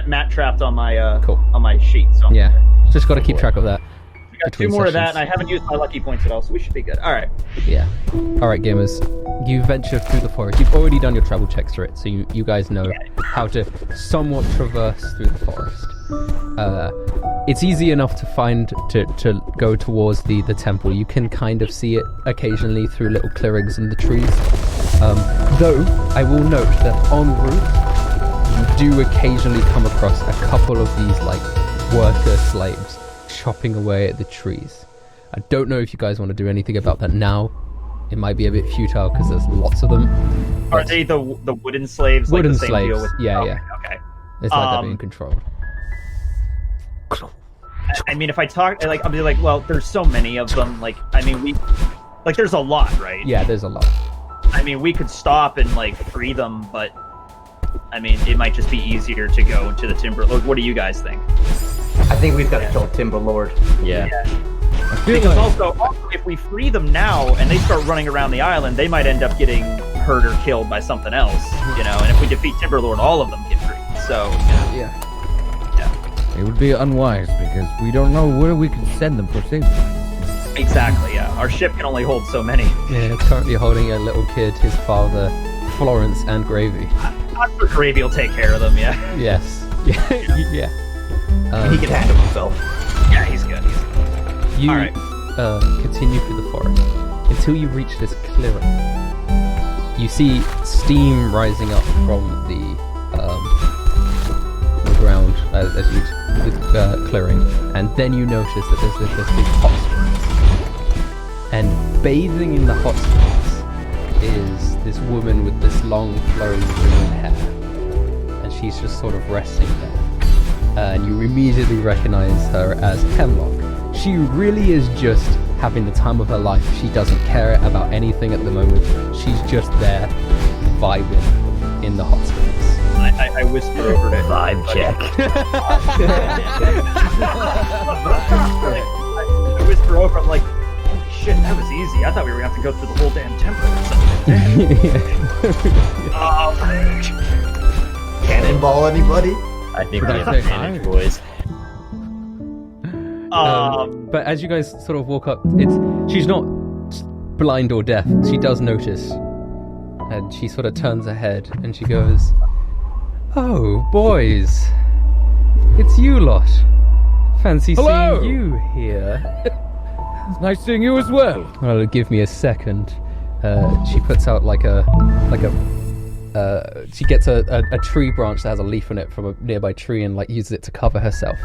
mat trapped on my Cool. on my sheet. So just got to keep track of that. we got 2 more of that, and I haven't used my lucky points at all, so we should be good. All right. Yeah. All right, gamers. You venture through the forest. You've already done your travel checks for it, so you guys know how to somewhat traverse through the forest. It's easy enough to find to go towards the temple. You can kind of see it occasionally through little clearings in the trees. Though I will note that en route you do occasionally come across a couple of these like worker slaves chopping away at the trees. I don't know if you guys want to do anything about that now. It might be a bit futile because there's lots of them. Are they the wooden slaves? Wooden like the same slaves. Deal with... Okay. It's like they're being controlled. I mean, if I talk, like, I'll be like, well, there's so many of them. Like, I mean, there's a lot, right? Yeah, there's a lot. I mean, we could stop and like free them, but I mean, it might just be easier to go to the Timber Lord. What do you guys think? I think we've got to kill Timber Lord. Yeah. Because also, if we free them now and they start running around the island, they might end up getting hurt or killed by something else, you know. And if we defeat Timber Lord, all of them get free. So yeah. It would be unwise because we don't know where we can send them for safety. Exactly. Yeah. Our ship can only hold so many. Yeah, it's currently holding a little kid, his father, Florence, and Gravy. I'm sure Gravy will take care of them. Yeah. Yes. Yeah. He can handle himself. Yeah, he's good. You all right. Continue through the forest until you reach this clearing. You see steam rising up from the ground as you clearing, and then you notice that there's this big hot springs. And bathing in the hot springs is this woman with this long flowing green hair, and she's just sort of resting there. And you immediately recognize her as Hemlock. She really is just having the time of her life. She doesn't care about anything at the moment. She's just there, vibing in the hot springs. I whisper over to Vibe check. I whisper over. I'm like, holy shit, that was easy. I thought we were going to have to go through the whole damn temple or something. Cannonball anybody? I think we have advantage, boys. But as you guys sort of walk up, she's not blind or deaf. She does notice, and she sort of turns her head and she goes, "Oh, boys, it's you lot. Fancy Hello. seeing you here." It's nice seeing you as well. Well, give me a second. She puts out she gets a tree branch that has a leaf on it from a nearby tree and like uses it to cover herself.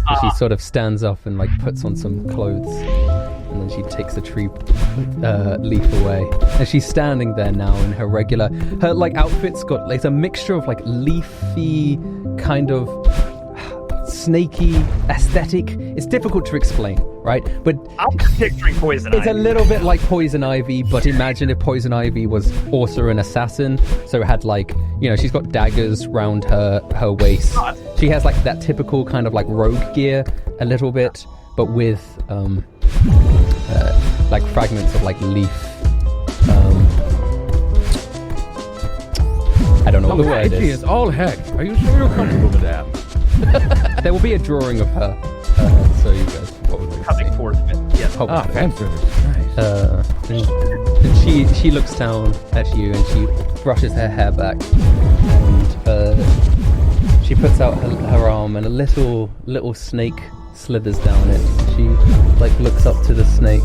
And she sort of stands up and like puts on some clothes, and then she takes the tree leaf away. And she's standing there now in her like outfit's got it's a mixture of like leafy kind of snaky aesthetic. It's difficult to explain, right? But I'm picturing poison ivy. It's a little bit like Poison Ivy, but imagine if Poison Ivy was also an assassin. So it had like, you know, she's got daggers round her waist. She has like that typical kind of like rogue gear a little bit, but with like fragments of like leaf. I don't know what the word is. It's all heck. Are you sure you're comfortable, madame? There will be a drawing of her, so you guys probably coming forth with. Yes. Probably. Ah, fancy. Nice. And she looks down at you and she brushes her hair back, and she puts out her arm and a little snake slithers down it. She like looks up to the snake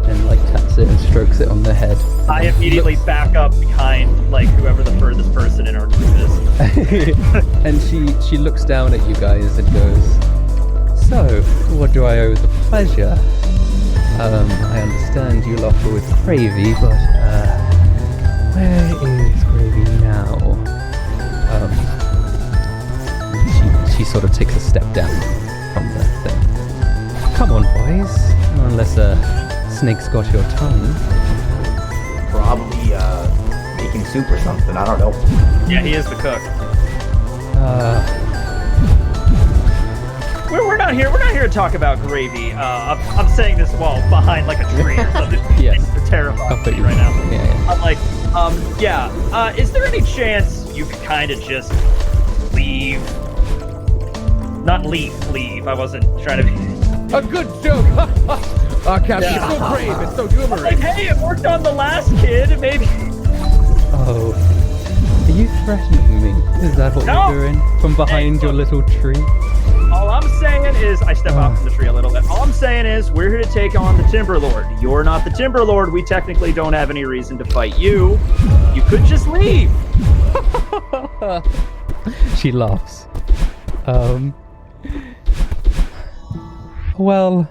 and like taps it and strokes it on the head. I immediately back up behind like whoever the furthest person in our group is. And she looks down at you guys and goes, "So, what do I owe the pleasure? I understand you lot were with Gravy, but where is Gravy now?" She sort of takes a step down from the thing. "Come on, boys, unless snake's got your tongue." Probably making soup or something. I don't know. Yeah, he is the cook. We're not here. We're not here to talk about Gravy. I'm saying this while behind like a tree or something. Yes. They're terrified of me right now. Yeah. I'm like, is there any chance you could kind of just leave not leave. I wasn't trying to be... A good joke! Captain, Yeah. it's so brave, it's so Like, humorous. hey, it worked on the last kid, maybe... Oh. Are you threatening me? Is that what No. you're doing? From behind Hey, your little tree? All I'm saying is, I step out from the tree a little bit. All I'm saying is, we're here to take on the Timberlord. You're not the Timberlord. We technically don't have any reason to fight you. You could just leave. She laughs. Well,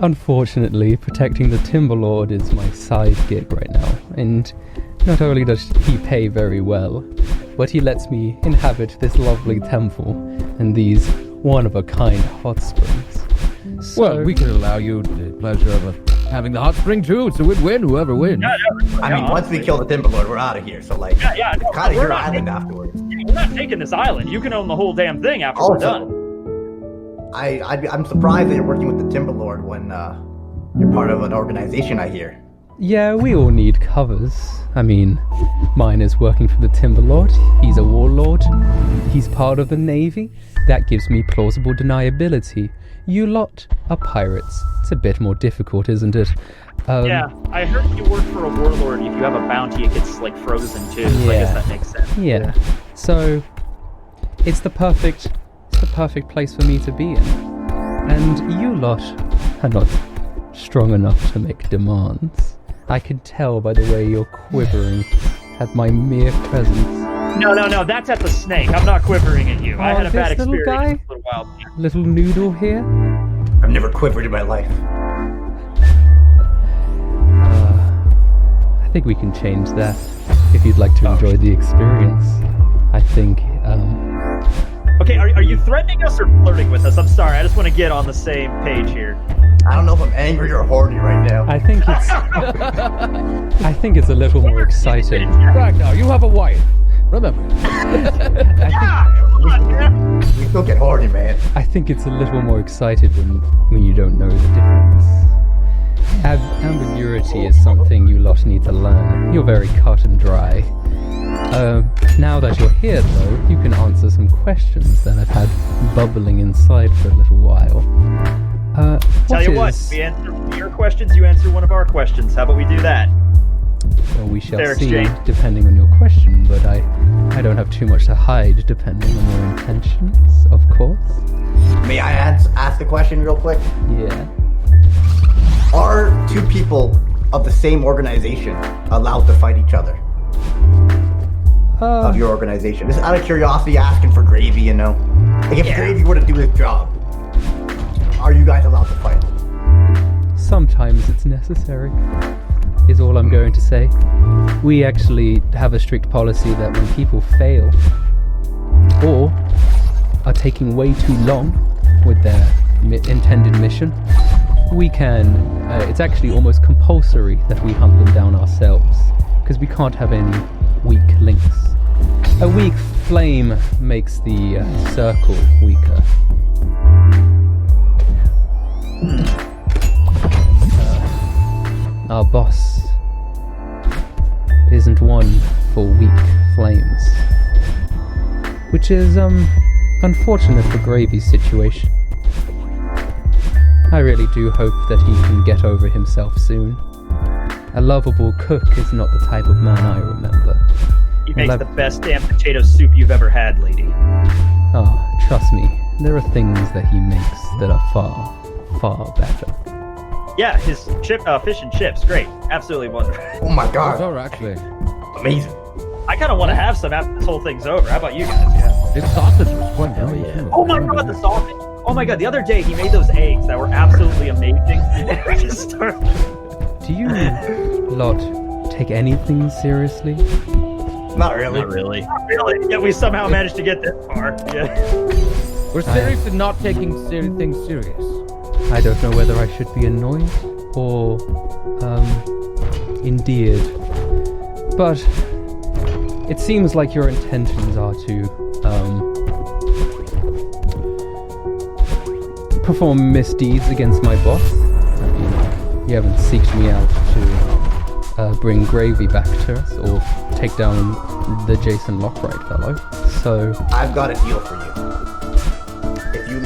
unfortunately, protecting the Timberlord is my side gig right now, and not only does he pay very well, but he lets me inhabit this lovely temple and these one-of-a-kind hot springs. So, Well, we can allow you the pleasure of having the hot spring too. It's a win-win, whoever wins. I mean, once we kill the Timberlord, we're out of here. So, like, Yeah, no, kind of we're your not island taking- afterwards. We're not taking this island. You can own the whole damn thing after we're done. Also, I'm surprised that you're working with the Timberlord when you're part of an organization, I hear. yeah, we all need covers. I mean, mine is working for the Timberlord. He's a warlord. He's part of the Navy. That gives me plausible deniability. You lot are pirates. It's a bit more difficult, isn't it? Yeah, I heard you work for a warlord. If you have a bounty, it gets like frozen too. So I Yeah. guess that makes sense. Yeah. So, it's the perfect place for me to be in. And you lot are not strong enough to make demands. I can tell by the way you're quivering at my mere presence. No, that's at the snake. I'm not quivering at you. I Oh, had a bad this little experience guy? a little while back. Little noodle here. I've never quivered in my life. I think we can change that if you'd like to enjoy the experience. I think, Okay, are you threatening us or flirting with us? I'm sorry. I just want to get on the same page here. I don't know if I'm angry or horny right now. I think it's, I think it's a little more exciting. Ragnar, you have a wife. Remember. We still get horny, man. I think it's a little more excited when you don't know the difference. Ambiguity is something you lot need to learn. You're very cut and dry. Now that you're here, though, you can answer some questions that I've had bubbling inside for a little while. Tell you what, we answer your questions, you answer one of our questions. How about we do that? Well, we shall Fair see, exchange. depending on your question, but I don't have too much to hide, depending on your intentions, of course. May I ask the question real quick? Yeah. Are two people of the same organization allowed to fight each other? Of your organization? Just out of curiosity, asking for Gravy, you know? Like, if Gravy were to do his job, are you guys allowed to fight? Sometimes it's necessary, is all I'm going to say. We actually have a strict policy that when people fail or are taking way too long with their intended mission, we can, it's actually almost compulsory that we hunt them down ourselves, because we can't have any weak links. A weak flame makes the circle weaker. Our boss isn't one for weak flames, which is unfortunate for Gravy's situation. I really do hope that he can get over himself soon. A lovable cook is not the type of man I remember. He makes the best damn potato soup you've ever had, lady. Oh, trust me, there are things that he makes that are far, far better. Yeah, his fish and chips, great. Absolutely wonderful. Oh my Those god, are actually. amazing. I kind of want to have some after this whole thing's over. How about you guys? Yeah. This sausage was quite yummy yeah. too. Oh my god, the sausage. Oh my god, the other day he made those eggs that were absolutely amazing. And we just started... Do you lot take anything seriously? Not really. Not really. Really? Yeah, we somehow managed to get this far. Yeah. We're serious in not taking things serious. I don't know whether I should be annoyed or endeared, but it seems like your intentions are to perform misdeeds against my boss. I mean, you haven't seeked me out to bring Gravy back to us or take down the Jason Lockwright fellow, so I've got a deal for you.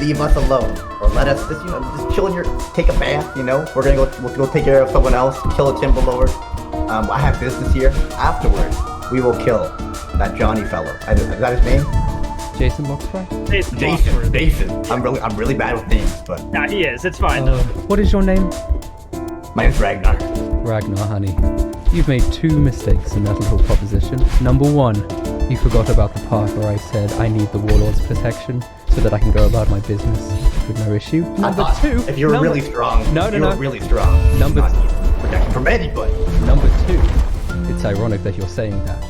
leave us alone, or let us just just chill in your, take a bath. We're gonna we'll go take care of someone else, kill a Timber Lord. I have business here. Afterwards, we will kill that Johnny fellow. Is that his name? Jason Boxfry? Jason. I'm really bad with names, but Nah, he is. It's fine though. What is your name? my name's Ragnar. Ragnar, honey. You've made 2 mistakes in that little proposition. Number 1, you forgot about the part where I said I need the Warlord's protection so that I can go about my business with no issue. Number 2, if you were really strong, really strong. Number not need protection from anybody. Number 2, it's ironic that you're saying that,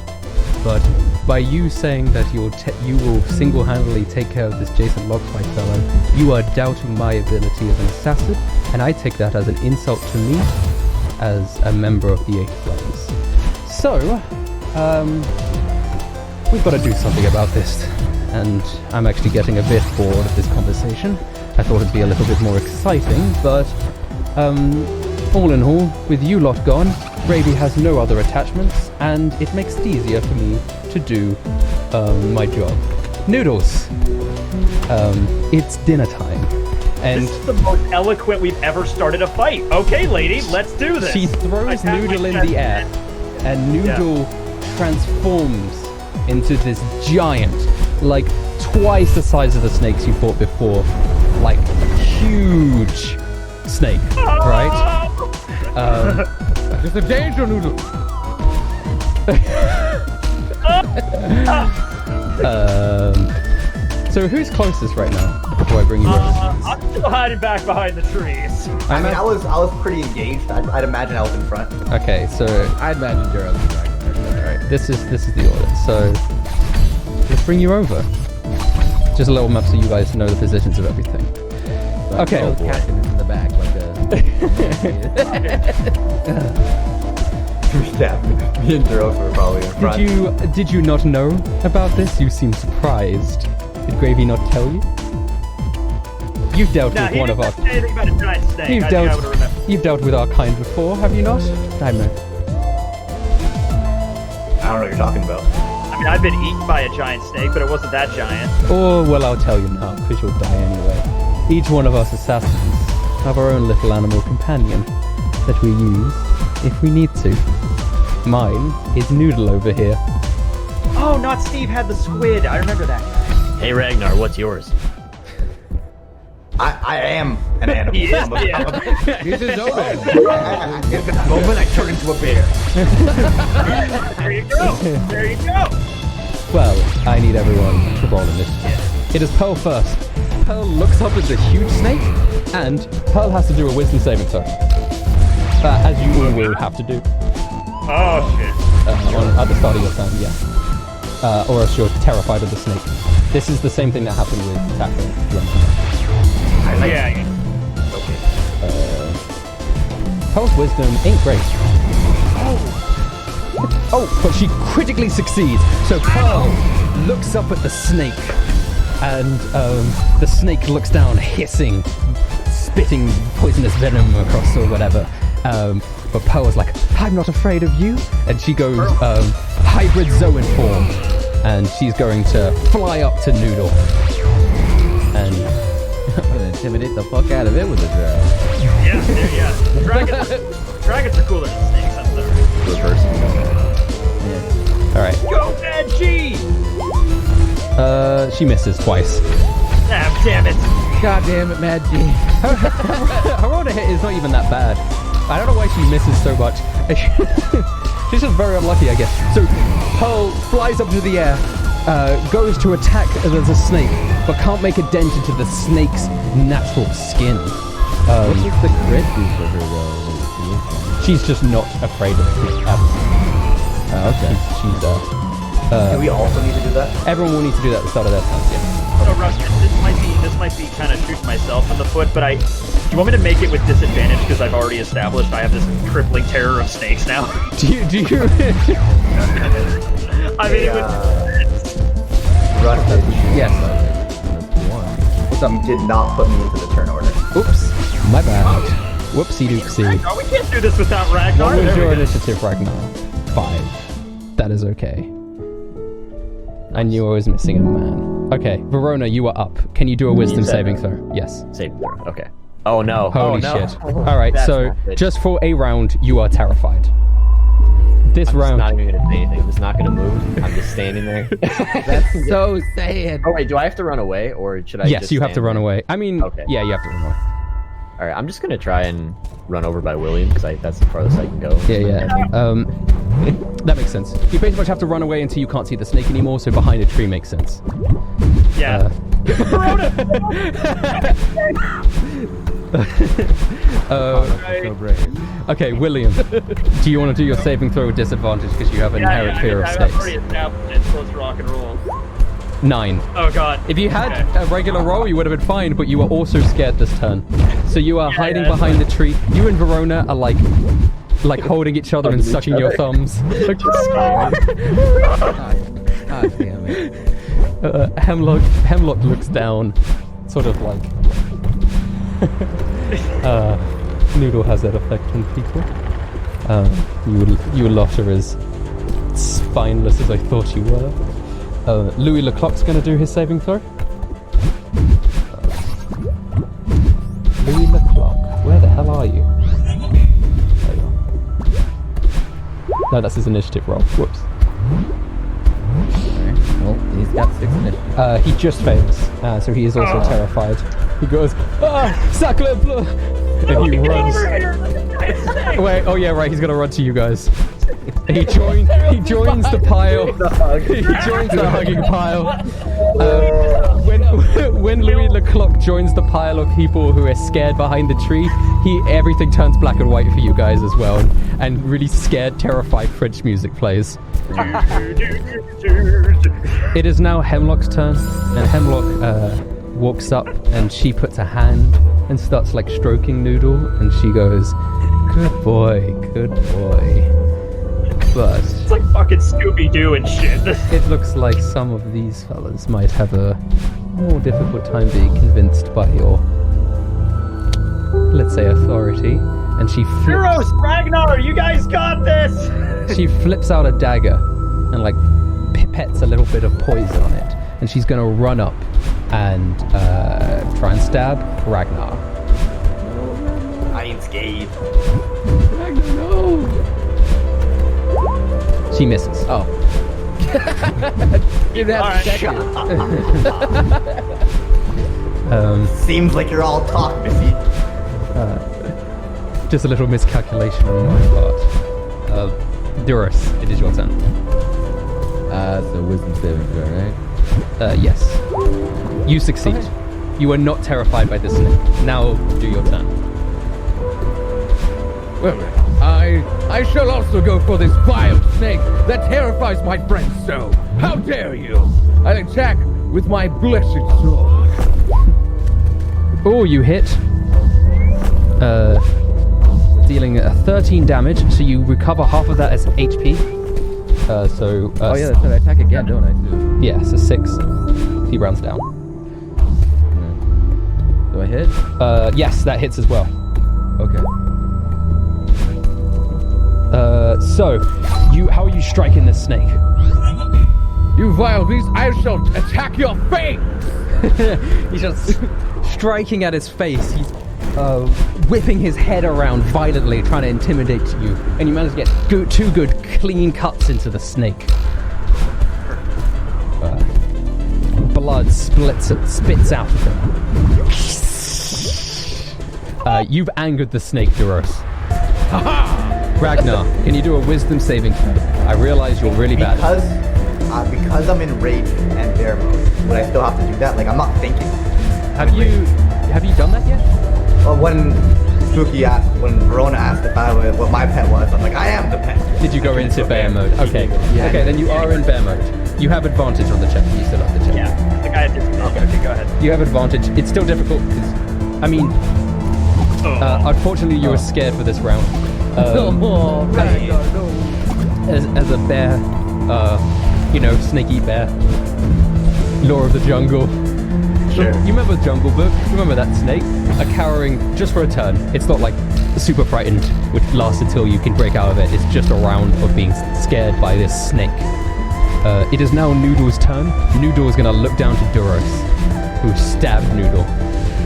but by you saying that you will single-handedly take care of this Jason Lockfight fellow, you are doubting my ability as an assassin, and I take that as an insult to me as a member of the 8th Flames. So, we've got to do something about this, and I'm actually getting a bit bored of this conversation. I thought it'd be a little bit more exciting, but all in all, with you lot gone, Gravy has no other attachments, and it makes it easier for me to do my job. Noodles, it's dinner time. And this is the most eloquent we've ever started a fight. Okay, lady, let's do this. She throws Noodle in the air, and Noodle transforms into this giant, like twice the size of the snakes you fought before, like huge snake, right? Just a danger, Noodle. So who's closest right now? Before I bring you over. I'm still hiding back behind the trees. I mean, I was pretty engaged. I'd imagine I was in front. Okay, so I'd imagine you're on the Ragnar. all right, this is the order. So let's bring you over. Just a little map so you guys know the positions of everything. Okay. The captain is in the back, like True step. Me and Duros were probably in front. Did you not know about this? You seem surprised. Did Gravy not tell you? You've dealt with one of our. Anything about a giant snake. You've dealt with our kind before, have you not? I don't know. I don't know what you're talking about. I mean, I've been eaten by a giant snake, but it wasn't that giant. Oh, well, I'll tell you now, because you'll die anyway. Each one of us assassins have our own little animal companion that we use if we need to. Mine is Noodle over here. Oh, not Steve had the squid. I remember that. Hey Ragnar, what's yours? I am an animal. He is, this is over. At this moment, I turn into a bear. There you go. There you go. Well, I need everyone to roll initiative. It is Pearl first. Pearl looks up at the huge snake, and Pearl has to do a wisdom saving throw. As you all will have to do. Oh, shit. At the start of your turn, yeah. Or else you're terrified of the snake. This is the same thing that happened with Taco. Yeah. Okay. Pearl's wisdom ain't great. Oh, but she critically succeeds. So Pearl looks up at the snake, and the snake looks down, hissing, spitting poisonous venom across or whatever. But Pearl's like, I'm not afraid of you. And she goes hybrid Zoan form, and she's going to fly up to Noodle. And I'm gonna intimidate the fuck out of it with a dragon. Yeah. Dragons are cooler than snakes, I'm sorry. Reverse. all right, Go, Mad G! she misses twice. Ah, damn it. God damn it, Mad G. Her roll to hit is not even that bad. I don't know why she misses so much. She's just very unlucky, I guess. So Pearl flies up into the air, goes to attack as a snake, but can't make a dent into the snake's natural skin. What is the crit do for her though? She's just not afraid of it. Okay. She's Do we also need to do that? everyone will need to do that at the start of their turns, yeah. So, Russ, this might be kind of shooting myself in the foot, but do you want me to make it with disadvantage because I've already established I have this crippling terror of snakes now? Do you? I mean, it would. Russ, Yes. did not put me into the turn order. Oops. My bad. Whoopsie doopsie. Oh, we can't do this without Ragnar. What was There your we go. initiative, Ragnar? 5. That is okay. I knew I was missing a man. Okay, Verona, you are up. Can you do a wisdom saving throw? Yes. Saving throw. Okay. Oh no. Holy oh, no. shit. Alright, That's so not good. just for a round, you are terrified. This I'm round. just not even gonna say anything. I'm just not gonna move. I'm just standing there. That's so sad. Oh wait, do I have to run away or should I? Yes, just you have to stand run there? away. I mean, Okay. yeah, you have to run away. All right, I'm just gonna try and run over by William because that's the farthest I can go. Yeah. That makes sense. You pretty much have to run away until you can't see the snake anymore, so behind a tree makes sense. Yeah. So brave. Okay, William, do you want to do your saving throw with disadvantage because you have an inherent fear of I've snakes? already established it, so let's rock and roll. 9. Oh god. If you had Okay. a regular roll, you would have been fine, but you were also scared this turn. So you are hiding that's behind the tree. You and Verona are like holding each other and sucking your thumbs. God damn it. Hemlock looks down, sort of like. Noodle has that effect on people. You lot are as spineless as I thought you were. Louis Leclerc's going to do his saving throw. Louis Leclerc, where the hell are you? There you are. No, that's his initiative roll. Whoops. Well, he's got 6 initiative. He just fails, so he is also terrified. He goes, sacre bleu! And he runs. Wait, oh yeah, right, he's gonna run to you guys. He joins the pile. He joins the hugging pile. When Louis Leclerc joins the pile of people who are scared behind the tree, everything turns black and white for you guys as well, and really scared, terrified French music plays. It is now Hemlock's turn, and Hemlock walks up and she puts a hand and starts like stroking Noodle, and she goes, good boy. But It's like fucking Scooby-Doo and shit. it looks like some of these fellas might have a more difficult time being convinced by your, let's say, authority. And she flips, Heroes, Ragnar, you guys got this! she flips out a dagger and like pipettes a little bit of poison on it. And she's gonna run up and try and stab Ragnar. I ain't scared. Ragnar, no! She misses. Oh. Give that Alright. second. Seems like you're all talk, Missy. Just a little miscalculation on my part. Duros, it is your turn. So wisdom saving throw, right? Yes. You succeed. You are not terrified by this snake. Now do your turn. Well, I shall also go for this vile snake that terrifies my friends so. How dare you? I'll attack with my blessed sword. Oh, you hit. Dealing 13 damage, so you recover half of that as HP. Oh yeah, that's right. I attack again, don't I, too? Yeah, so 6. He rounds down. Do I hit? Yes, that hits as well. Okay. How are you striking this snake? You vile beast, I shall attack your face! He's just striking at his face. He's whipping his head around violently, trying to intimidate you. And you manage to get 2 good, clean cuts into the snake. Blood spits out of him. You've angered the snake, Duros. Ragnar, can you do a wisdom saving throw? I realize you're really bad. Because I'm in rage and bear mode, would I still have to do that? Like, I'm not thinking. Have you done that yet? Well, when Verona asked if what my pet was, I'm like, I am the pet. Did you go into bear mode? Okay. Yeah. Okay, then you are in bear mode. You have advantage on the check. You still have the check. Yeah, the guy had disadvantage. Okay, go ahead. You have advantage. It's still difficult because, I mean, unfortunately you were scared for this round. As a bear, snaky bear, law of the jungle. Sure. You remember Jungle Book? Remember that snake? A cowering just for a turn. It's not like super frightened, which lasts until you can break out of it. It's just a round of being scared by this snake. It is now Noodle's turn. Noodle is going to look down to Duros, who stabbed Noodle.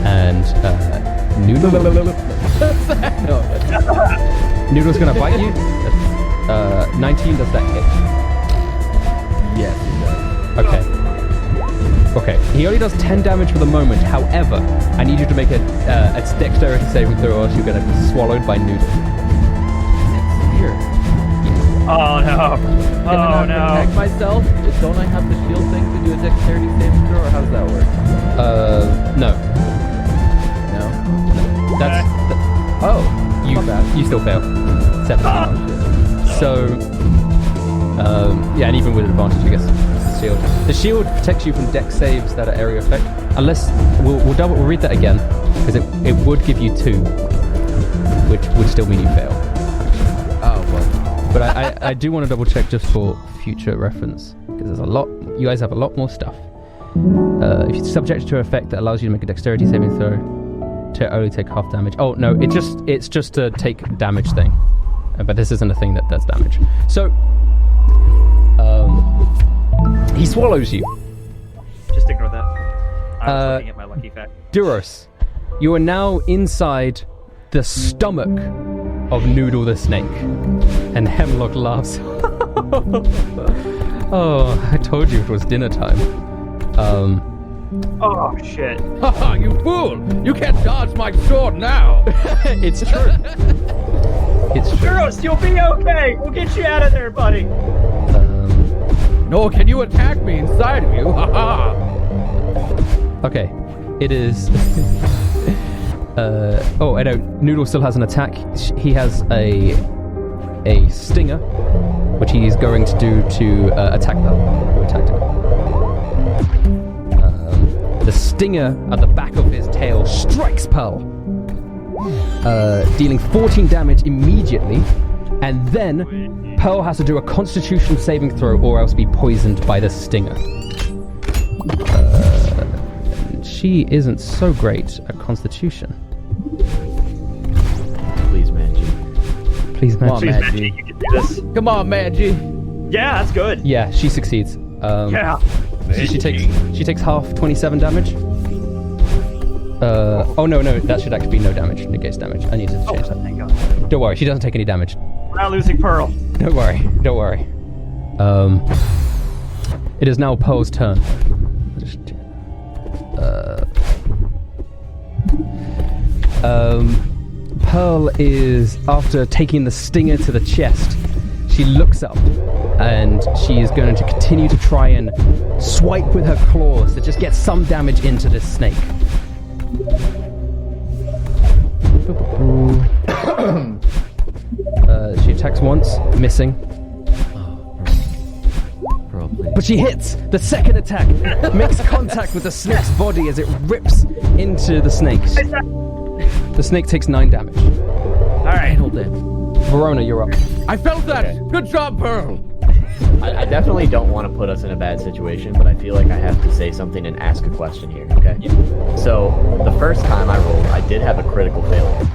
And Noodle... Noodle's going to bite you. 19, does that hit? Yes, it does. Okay. Okay. He only does 10 damage for the moment. However, I need you to make a dexterity saving throw or else you're going to be swallowed by Noodle. Here. Oh no! Can I Oh not no! protect myself? Don't I have the shield thing to do a dexterity saving throw, or how does that work? No. No? That's... Oh, my bad. You still fail. 17. So... yeah, and even with advantage, I guess, the shield. The shield protects you from dex saves that are area effect. Unless... We'll read that again, because it would give you 2, which would still mean you fail. Oh, well. But I do want to double check just for future reference, because there's a lot. You guys have a lot more stuff. If you're subject to an effect that allows you to make a dexterity saving throw, to only take half damage. Oh no, it's just a take damage thing. But this isn't a thing that does damage. So, he swallows you. Just ignore that. I was looking at my lucky fact. Duros, you are now inside the stomach of Noodle the Snake. And Hemlock laughs. Oh, I told you it was dinner time. Oh shit! Haha, you fool! You can't dodge my sword now! It's true. It's true. Duros, you'll be okay! We'll get you out of there, buddy! Nor can you attack me inside of you! Haha! Okay, it is... oh, I know, Noodle still has an attack. He has a stinger, which he is going to do to attack Pearl, who attacked him. The stinger at the back of his tail strikes Pearl, dealing 14 damage immediately, and then Pearl has to do a Constitution saving throw or else be poisoned by the stinger. She isn't so great at Constitution. Please, Manji. Please, Come on, Magic. Please, Maggie. Maggie, you can do this. Come on, Maggie! Yeah, that's good. Yeah, she succeeds. Yeah. She takes half 27 damage. Oh no, that should actually be no damage. Negates damage. I need to change that. Thank God. Don't worry, she doesn't take any damage. We're not losing Pearl. Don't worry. It is now Pearl's turn. Pearl is, after taking the stinger to the chest, she looks up and she is going to continue to try and swipe with her claws to just get some damage into this snake. She attacks once, missing. Pearl, please. But she hits! The second attack makes contact with the snake's body as it rips into the snake. The snake takes 9 damage. Alright. Hold it. Verona, you're up. I felt that! Okay. Good job, Pearl! I definitely don't want to put us in a bad situation, but I feel like I have to say something and ask a question here, okay? Yeah. So, the first time I rolled, I did have a critical failure.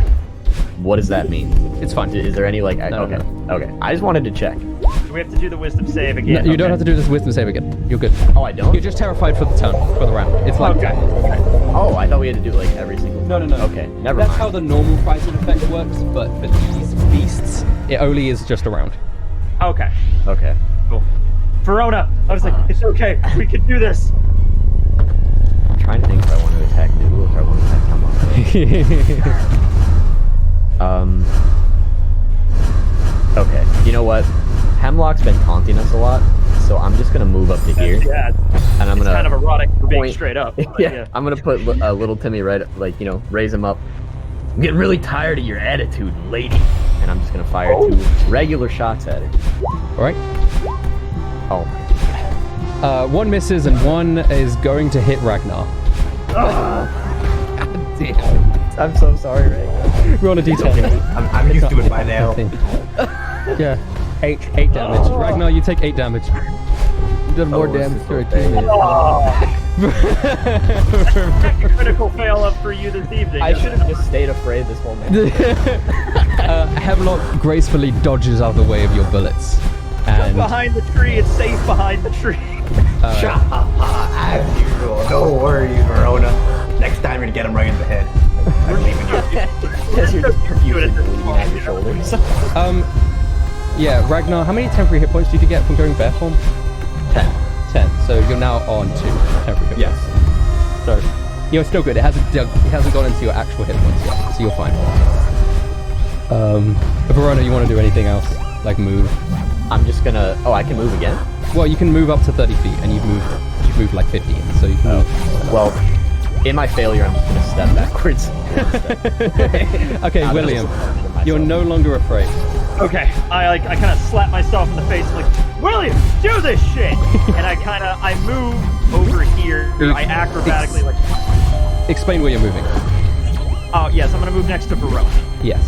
What does that mean? It's fine. Is there any, like... No, okay, okay. I just wanted to check. Do we have to do the wisdom save again? No, you don't have to do this wisdom save again. You're good. Oh, I don't? You're just terrified for the turn, for the round. It's like... Okay. Oh, I thought we had to do, like, every single... No. Okay, never That's mind. how the normal fighting effect works, but for these beasts, it only is just a round. Okay. Okay. Cool. Verona, I was like, it's okay. We can do this. I'm trying to think if I want to attack Noodle or if I want to attack Hemlock. Okay, you know what? Hemlock's been taunting us a lot, so I'm just gonna move up to here, Yeah, and I'm it's gonna kind of erotic for being point- straight up. but yeah, I'm gonna put little Timmy right, like, you know, raise him up. I'm getting really tired of your attitude, lady. And I'm just gonna fire 2 regular shots at it. Alright. Oh, One misses and one is going to hit Ragnar. God damn. I'm so sorry, Ray. Roll a d10. I'm used to it by now. Yeah. 8 damage. Ragnar, you take 8 damage. You done more this damage is to our so bad. team. Critical fail up for you this evening. I should have just stayed afraid this whole match. Hemlock gracefully dodges out of the way of your bullets. And behind the tree. It's safe behind the tree. As usual. No worries, Verona. Next time you're gonna get him right in the head. I'm leaving you. Because you're just confused and leaning on your shoulders. Yeah, Ragnar, how many temporary hit points did you get from going bear form? 10. So you're now on 2 temporary hit Yes. points. So you're still good. It hasn't gone into your actual hit points yet, so you're fine. Verona, you want to do anything else? Like move? I'm just gonna. Oh, I can move again. Well, you can move up to 30 feet, and you've moved like 15, so you can move. Well, in my failure, I'm just gonna step backwards. Okay, William, you're no longer afraid. Okay, I kind of slap myself in the face, like, William, do this shit! And I move over here. I acrobatically like. Explain where you're moving. Oh yes, I'm gonna move next to Verona. Yes.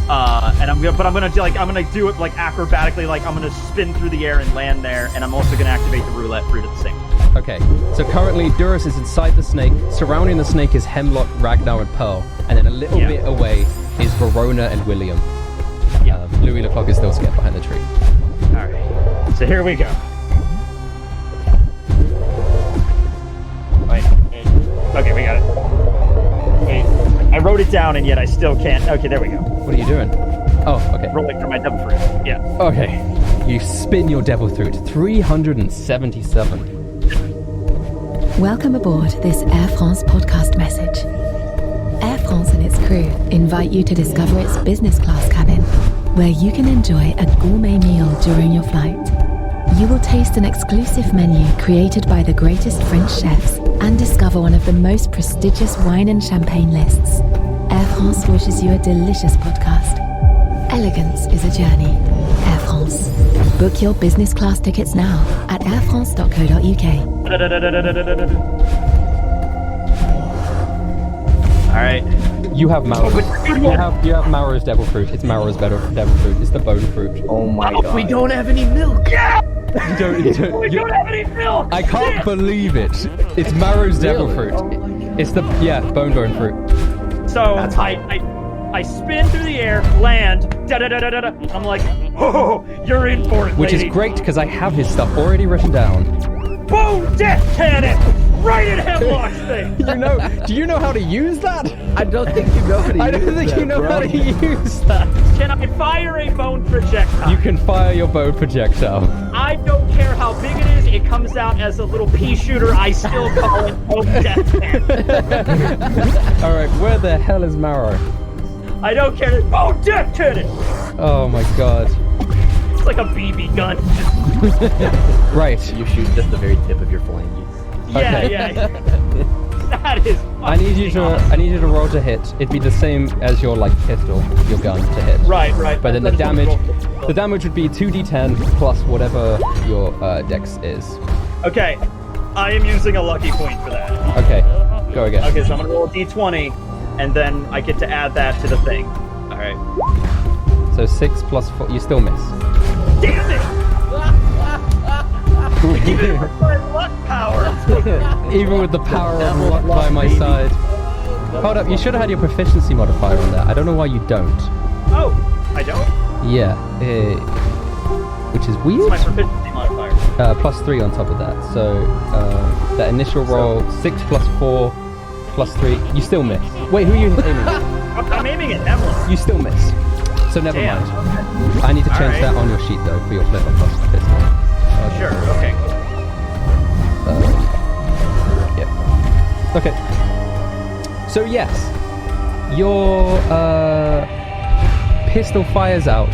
And I'm gonna do it like acrobatically, like I'm gonna spin through the air and land there, and I'm also gonna activate the roulette fruit at the same time. Okay, so currently Duras is inside the snake. Surrounding the snake is Hemlock, Ragnar, and Pearl, and then a little bit away is Verona and William. Louis the clock is still scared behind the tree. All right, so here we go. Wait. Okay, we got it. Wait, I wrote it down and yet I still can't. Okay, there we go. What are you doing? Oh, okay. Rolling for my devil fruit. Yeah. Okay. You spin your devil fruit. 377. Welcome aboard this Air France podcast message. Air France and its crew invite you to discover its business class cabin, where you can enjoy a gourmet meal during your flight. You will taste an exclusive menu created by the greatest French chefs and discover one of the most prestigious wine and champagne lists. Air France wishes you a delicious podcast. Elegance is a journey. Air France. Book your business class tickets now at airfrance.co.uk. All right. You have Maro. You have Maro's devil fruit. It's Maro's devil fruit. It's the bone fruit. Oh my god. We don't have any milk. Yeah! You don't don't have any milk! I can't believe it. It's Maro's devil fruit. It's the bone fruit. So I spin through the air, land, da-da-da-da-da. I'm like, oh, you're in for it, Which lady. is great because I have his stuff already written down. Boom! Death cannon! Right in Hemlock's face! Do you know how to use that? I don't think you know how to use I don't think that, you know bro. how to use that. Can I fire a bone projectile? You can fire your bone projectile. I don't care how big it is, it comes out as a little pea shooter, I still call it Boom Death Cannon. Alright, where the hell is Maro? I don't care. Boom Death Cannon! Oh my god. It's like a BB gun. Right. You shoot just the very tip of your phalanges. Yeah, Okay. yeah. That is I need you to roll to hit. It'd be the same as your pistol, your gun to hit. Right. But then the That's what damage roll. the damage would be 2d10 plus whatever your dex is. Okay, I am using a lucky point for that. Okay. Go again. Okay, so I'm gonna roll a d20, and then I get to add that to the thing. All right. So 6 plus 4, you still miss. Damn it! Even with my luck power. Even with the power of luck by my side. Hold up, you should have had your proficiency modifier on that. I don't know why you don't. Oh, I don't. Yeah, which is It's weird. my proficiency modifier. Plus 3 on top of that. So that initial roll, 6 plus 4 plus 3, you still miss. Wait, who are you aiming at? I'm aiming at Evelyn. You still miss. So never Damn. mind. I need to change Alright. that on your sheet though for your flip plus pistol. Sure. Okay. Yeah. Okay. So yes, your pistol fires out.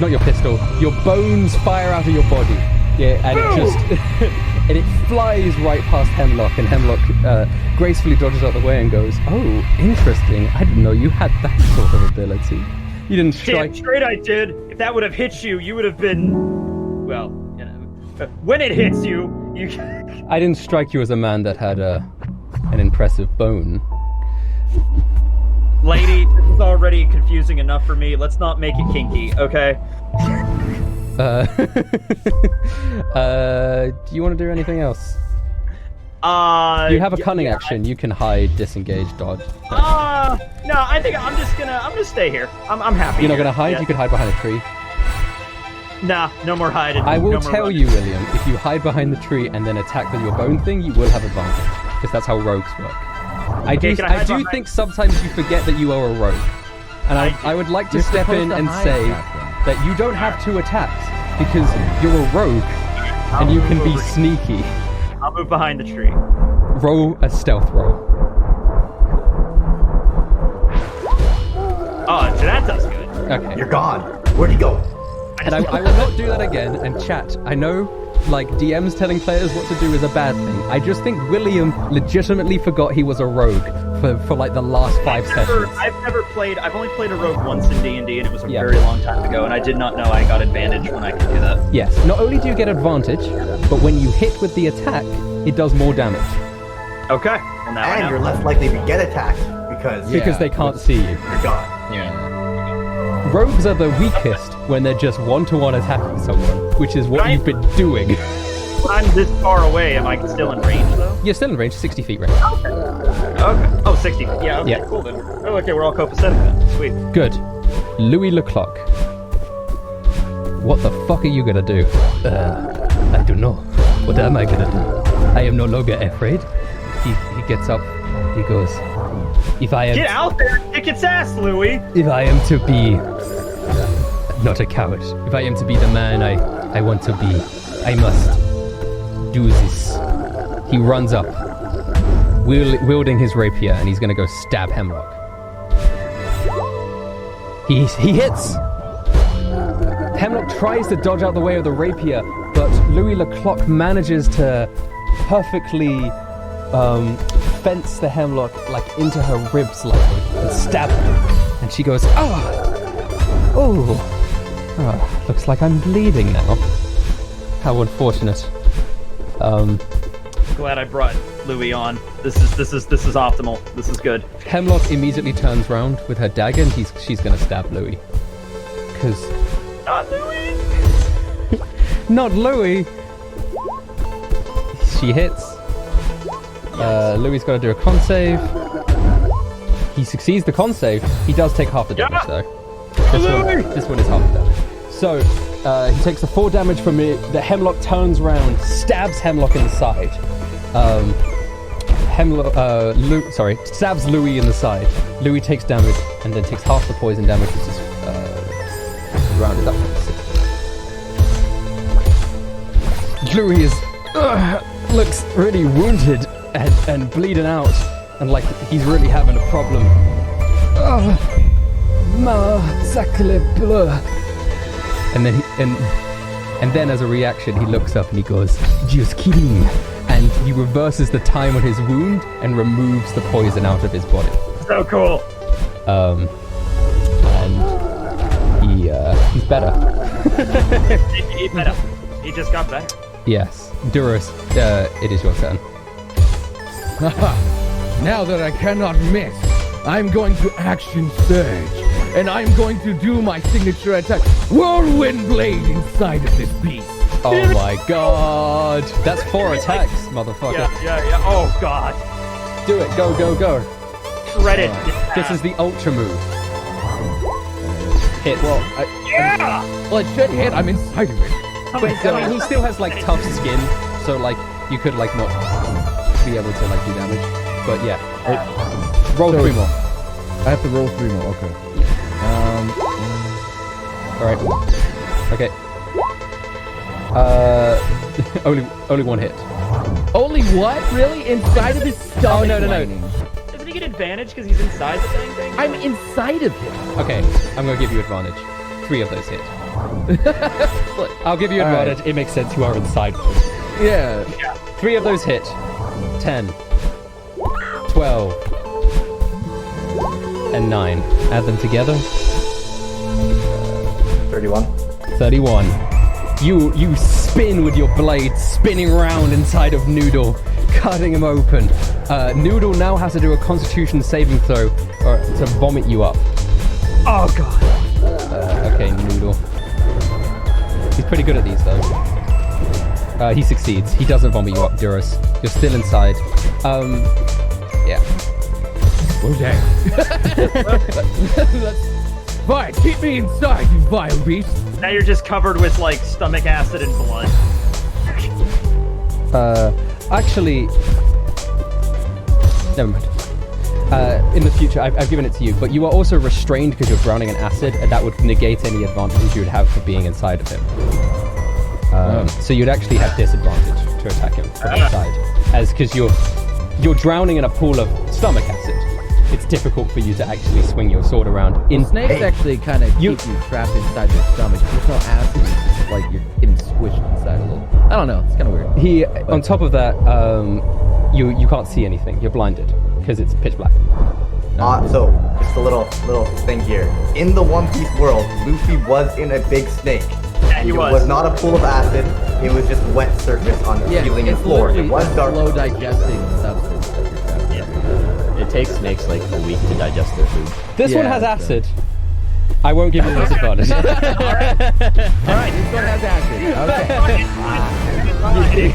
Not your pistol. Your bones fire out of your body. Yeah, and it just and it flies right past Hemlock, and Hemlock gracefully dodges out the way and goes, "Oh, interesting. I didn't know you had that sort of ability. You didn't strike." Damn straight I did. If that would have hit you, you would have been, well, you know, when it hits you, you. I didn't strike you as a man that had an impressive bone. Lady, this is already confusing enough for me. Let's not make it kinky, okay? Do you want to do anything else? You have a cunning action. You can hide, disengage, dodge. No, I think I'm gonna stay here. I'm happy. You're not here. gonna hide. Yeah. You could hide behind a tree. Nah, no more hiding. I will no more tell running. you, William, if you hide behind the tree and then attack with your bone thing, you will have advantage. Because that's how rogues work. I do think sometimes you forget that you are a rogue. And I would like to step in and say that you don't have 2 attacks. Because you're a rogue and you can be sneaky. I'll move behind the tree. Roll a stealth roll. Oh, so that does good. Okay. You're gone. Where'd you go? And I will not do that again. And chat, I know, like, DMs telling players what to do is a bad thing. I just think William legitimately forgot he was a rogue for like the last 5 sessions. I've only played a rogue once in D&D, and it was a very long time ago, and I did not know I got advantage when I could do that. Yes. Not only do you get advantage, but when you hit with the attack, it does more damage. Okay. Well, now I know. And you're less likely to get attacked because they can't see you. you're gone. Rogues are the weakest when they're just one-to-one attacking someone, which is what you've been doing. When I'm this far away, am I still in range, though? You're still in range, 60 feet range. Okay. Oh, 60. Yeah, okay, cool then. Oh, okay, we're all copacetic then. Sweet. Good. Louis Leclerc. What the fuck are you gonna do? I don't know. What am I gonna do? I am no longer afraid. He gets up. He goes, if I am... Get out there and kick its ass, Louis! If I am to be... not a coward. If I am to be the man I want to be, I must do this. He runs up, wielding his rapier, and he's gonna go stab Hemlock. He hits! Hemlock tries to dodge out the way of the rapier, but Louis Leclerc manages to perfectly fence the Hemlock like into her ribs slightly and stab her. And she goes, looks like I'm bleeding now. How unfortunate. Glad I brought Louis on. This is optimal. This is good. Hemlock immediately turns round with her dagger and she's gonna stab Louis. Cause Not Louis! not Louis! She hits. Louis got to do a con save. He succeeds the con save. He does take half the damage though. This one is half the damage. So he takes the 4 damage from it. The Hemlock turns round, stabs Hemlock in the side. Stabs Louis in the side. Louis takes damage and then takes half the poison damage, which is rounded up. Louis is looks really wounded and bleeding out, and like he's really having a problem. Sacre bleu. And then as a reaction, he looks up and he goes, "Just kidding," and he reverses the time on his wound and removes the poison out of his body. So cool. And he's better. He better. He just got better. Yes, Duros, it is your turn. Now that I cannot miss, I'm going to action surge, and I'm going to do my signature attack, Whirlwind Blade, inside of this beast. Oh my god. That's 4 attacks, motherfucker. Yeah. Oh god. Do it. Go. Shred it. This is the ultra move. Hit. Well, it should hit. I'm inside of it. But I mean, he still has like tough skin, so like you could like not be able to like do damage. But yeah. Roll 3 more. I have to roll 3 more, okay. Alright. Okay. Only 1 hit. Only what? Really? Inside of his stomach? Oh, no. Doesn't he get advantage because he's inside the dang thing? I'm inside of him. Okay, I'm gonna give you advantage. 3 of those hit. I'll give you advantage. Right. It makes sense. You are inside. Yeah. 3 of those hit. 10, 12, and 9. Add them together. 31. 31. You spin with your blade, spinning round inside of Noodle, cutting him open. Noodle now has to do a Constitution saving throw to vomit you up. Oh god. Okay, Noodle. He's pretty good at these though. He succeeds. He doesn't vomit you up, Duros. You're still inside. Yeah. Okay. Fine, keep me inside, you vile beast. Now you're just covered with like stomach acid and blood. Actually, never mind. In the future, I've given it to you, but you are also restrained because you're drowning in acid, and that would negate any advantage you would have for being inside of him. So you'd actually have disadvantage to attack him from inside, as because you're drowning in a pool of stomach acid. It's difficult for you to actually swing your sword around. Snakes actually kind of keep you trapped inside their stomach. There's no acid. It's just like you're getting squished inside a little. I don't know. It's kind of weird. On top of that, you can't see anything. You're blinded because it's pitch black. So just a little thing here. In the One Piece world, Luffy was in a big snake. Yeah, he It was. was not a pool of acid. It was just wet surface on the ceiling and floor. It was dark. Slow digesting substance that you're trapped in. It takes snakes like a week to digest their food. This one has acid. I won't give you this advantage. All right, this one has acid. Okay.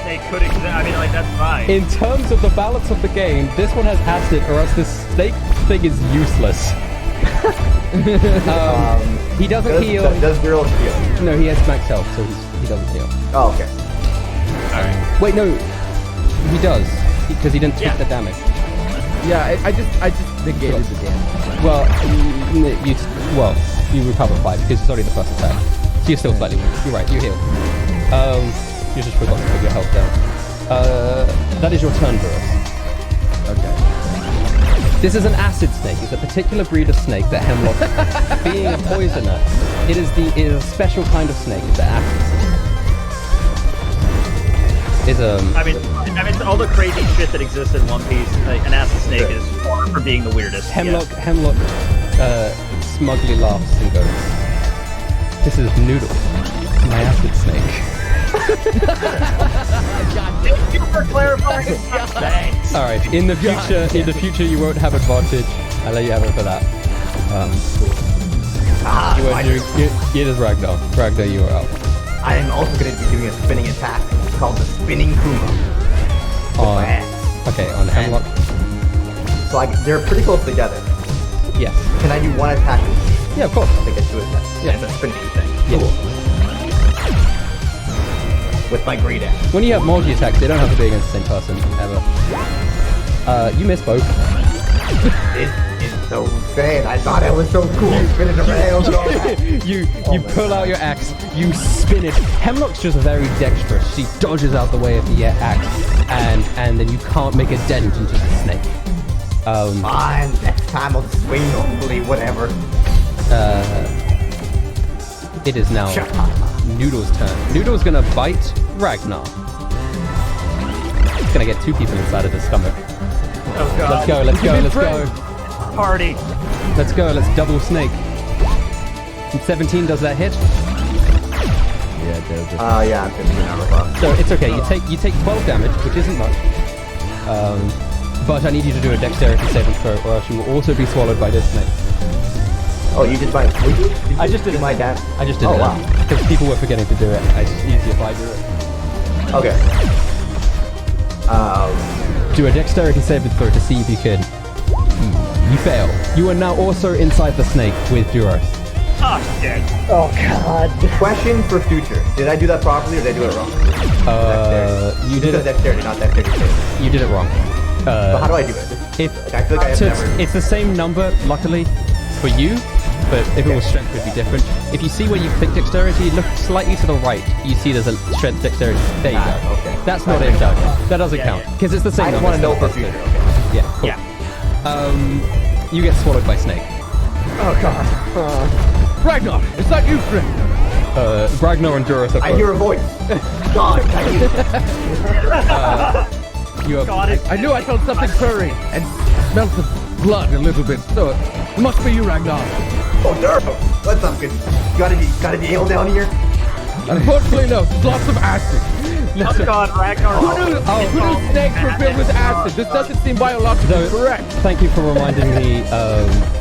Snake could exist. I mean, like that's fine. In terms of the balance of the game, this one has acid, or else this snake thing is useless. He doesn't heal. Does Zero heal? No, he has max health, so he doesn't heal. Oh, okay. Alright. Wait, no, he does because he didn't take the damage. Yeah, I just negated the damage. Well, you recover 5 because it's already the first attack, so you're still slightly weak. You're right, you heal. You just forgot to put your health down. That is your turn, Burris. Okay. This is an acid snake. It's a particular breed of snake that Hemlock, being a poisoner, it is a special kind of snake. It's an acid snake. I mean, all the crazy shit that exists in One Piece, like, an acid snake is far from being the weirdest. Hemlock smugly laughs and goes, "This is Noodle, my acid snake." Thank you for clarifying. Thanks. All right. In the future, you won't have advantage. I'll let you have it for that. It is Ragnar. Ragnar, you are out. I am also going to be doing a spinning attack. It's called the Spinning Kuma. Okay, on Hemlock. So they're pretty close together. Yes. Can I do one attack? Yeah, of course. I think I do it. Yeah, it's a spinning thing. Yeah. Cool. With my great axe. When you have multi-attacks, they don't have to be against the same person, ever. You miss both. This is so sad. I thought it was so cool. Spinning around. You pull out your axe, you spin it. Hemlock's just very dexterous. She dodges out the way of the axe, and then you can't make a dent into the snake. Fine, next time I'll swing normally, whatever. It is now Noodle's turn. Noodle's gonna bite Ragnar. It's gonna get 2 people inside of his stomach. Oh god. Let's go. Party. Let's go, let's double snake. 17, does that hit? Yeah, it does. Yeah, I'm gonna So it's okay, you take 12 damage, which isn't much. But I need you to do a dexterity saving throw, or else you will also be swallowed by this snake. Oh, you did my... I just did my dad. I just did Oh, it. wow. Because people were forgetting to do it. It's just easier if I do it. Okay. Do a dexterity saving throw to see if you can... You fail. You are now also inside the snake with Duros. Oh shit. Oh god. Question for future. Did I do that properly or did I do it wrong? You did it. Dexterity, not dexterity saving. You did it wrong. So how do I do it? If I feel like I have so never... it's the same number, luckily, for you, but if it was strength, it would be different. If you see where you click dexterity, look slightly to the right. You see there's a strength dexterity. There you go. Okay. That's not it, though. That doesn't count because it's the same I just number. want to know for still. future. Okay. Yeah. Cool. Yeah. You get swallowed by snake. Oh god. Ragnar, is that you, friend? Ragnar and Duros are I hear a voice. God, I hear you have, God, I knew I felt something furry and smelt the blood a little bit, so it must be you, Ragnar. Oh, Duro. What's up, kid? Got any ale down here? Unfortunately, no. Lots of acid. Oh god, Ragnar. Who knew snakes were filled with acid? This doesn't seem biologically correct. Thank you for reminding me,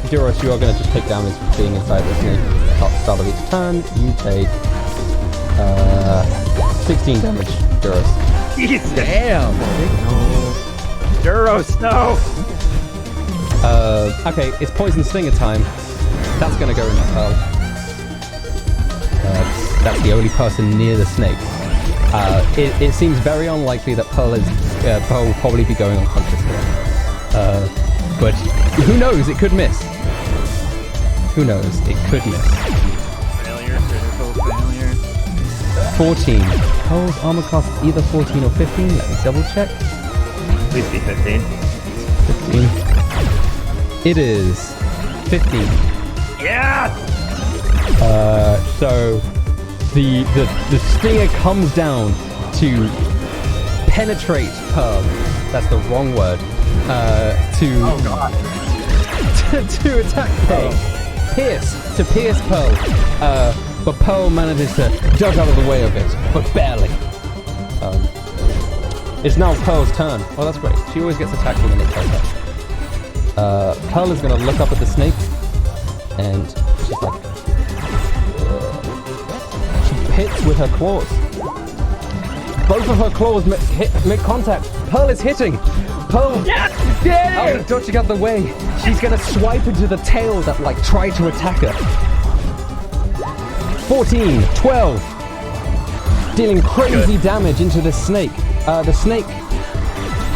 Duros, you are going to just take damage for being inside the snake. At the start of each turn, you take 16 damage, Duros. Jesus. Damn. Duros, no. Okay, it's poison stinger time. That's going to go in the Pearl. That's the only person near the snake. It seems very unlikely that Pearl will probably be going unconscious here. But who knows? It could miss. Who knows? It could miss. Failure, critical failure. 14. Pearl's armor class is either 14 or 15. Let me double check. Please be 15. 15. It is 15. Yeah! So the stinger comes down to penetrate Pearl. That's the wrong word. To attack Pearl. To pierce Pearl. But Pearl manages to dodge out of the way of it, but barely. It's now Pearl's turn. Oh, that's great. She always gets attacked when it's her turn. Pearl is going to look up at the snake, and she's like... She hits with her claws. Both of her claws make contact. Pearl is hitting. Pearl, out of dodging out the way. She's going to swipe into the tail that tried to attack her. 14, 12. Dealing crazy damage into the snake. The snake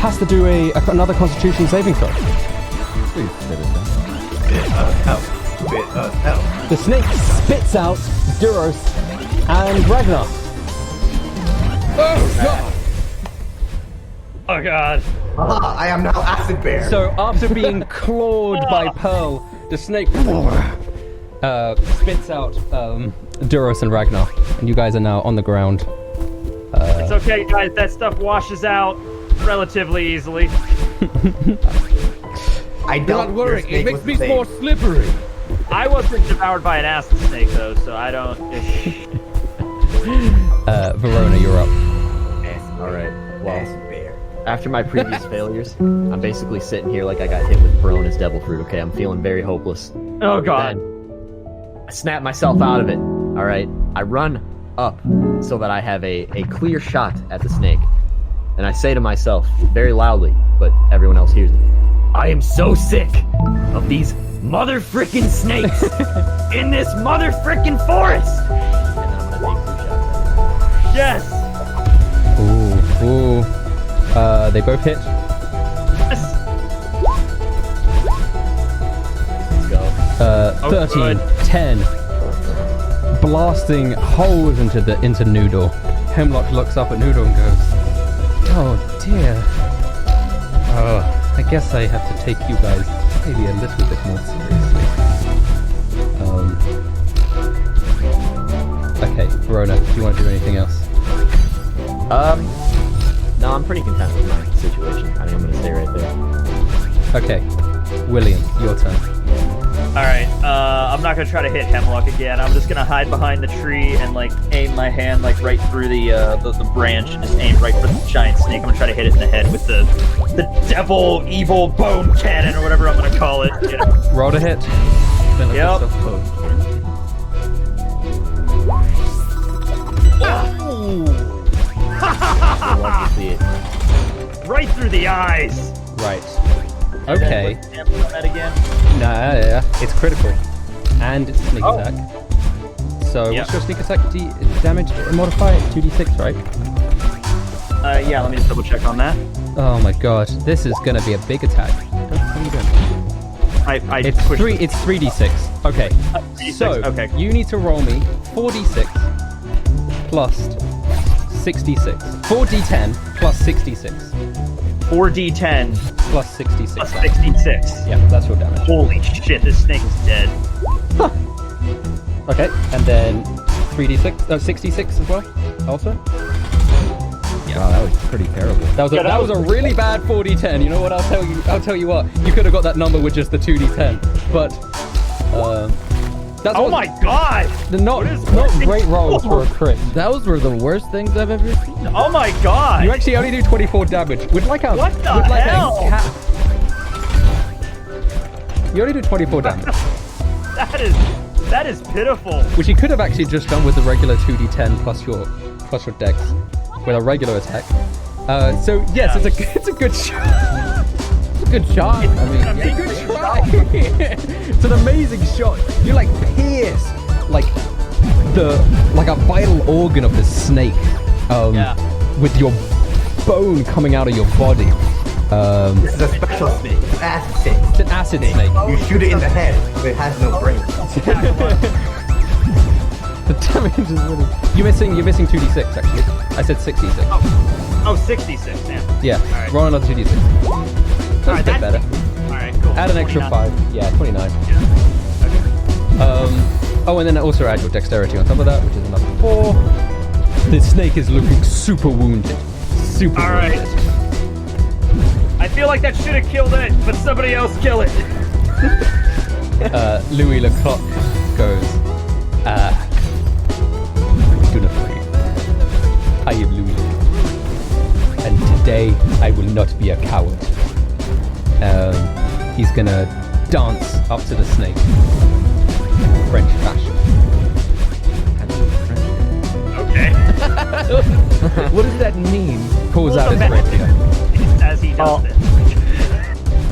has to do another Constitution saving throw. Spit us out. Spit us out. The snake spits out Duros and Ragnar. Oh God! Oh god. I am now Acid Bear. So after being clawed by Pearl, the snake spits out Duros and Ragnar, and you guys are now on the ground. It's okay, guys. That stuff washes out relatively easily. I Do don't not worry, it makes me more slippery. I wasn't devoured by an acid snake, though, so I don't... Verona, you're up. Alright, well, Acid Bear. after my previous failures, I'm basically sitting here like I got hit with Verona's devil fruit, okay? I'm feeling very hopeless. Oh god. Then I snap myself out of it, alright? I run up so that I have a clear shot at the snake. And I say to myself, very loudly, but everyone else hears it, I am so sick of these mother frickin' snakes in this mother frickin' forest! And then I'm gonna take 2 shots at Yes! Ooh. They both hit. Yes! Let's go. 13, good. 10. Blasting holes into Noodle. Hemlock looks up at Noodle and goes, oh dear. I guess I have to take you guys maybe a little bit more seriously. Okay, Verona, do you want to do anything else? No, I'm pretty content with my situation. I think I'm gonna stay right there. Okay, William, your turn. Alright, I'm not gonna try to hit Hemlock again. I'm just gonna hide behind the tree and aim my hand right through the branch and just aim right for the giant snake. I'm gonna try to hit it in the head with the devil evil bone cannon or whatever I'm gonna call it. You know? Roll to hit. Yep. I'd love to see it. Right through the eyes. Right. Okay. What's the damage on that again? Nah, it's critical. And it's sneak attack. So Yep. what's your sneak attack damage modifier? 2d6, right? Yeah, let me just double check on that. Oh my god, this is gonna be a big attack. What are you doing? It's pushed 3d6. Okay. 3d6, So okay. you need to roll me 4d6 plus 66. 4d10 plus 66 4d10 plus 66. plus 66. Yeah, that's your damage. Holy shit, this snake is dead. Okay, and then 66 as well. Also. Wow, that was pretty terrible. That was a really bad 4d10. You know what? I'll tell you what. You could have got that number with just the 2d10, but that's Oh my god! not great rolls for a crit. Those were the worst things I've ever seen. Oh my god! You actually only do 24 damage. What the hell? You only do 24 damage, That is pitiful. which you could have actually just done with the regular 2d10 plus your dex with a regular attack. So yes, it's a good shot. It's a good shot. I mean, I mean, good shot. It's an amazing shot. You like pierce like a vital organ of the snake with your bone coming out of your body. This is a special snake. It's an acid snake. It's an acid snake. You shoot it in the head, but it has no brain. The damage is really... You're missing 2d6 actually. I said 66. Oh, 66, damn. Yeah, right. roll another 2d6. That's a bit better. Alright, cool. Add an extra 5. Yeah, 29. Yeah. Okay. Oh, and then also add your dexterity on top of that, which is another 4. The snake is looking super wounded. Super Alright. wounded. I feel like that should have killed it, but somebody else kill it. Louis Leclerc goes, do not worry. I am Louis. And today I will not be a coward. He's gonna dance up to the snake. French fashion. Okay. What does that mean? Pulls out his rapier. As he does it.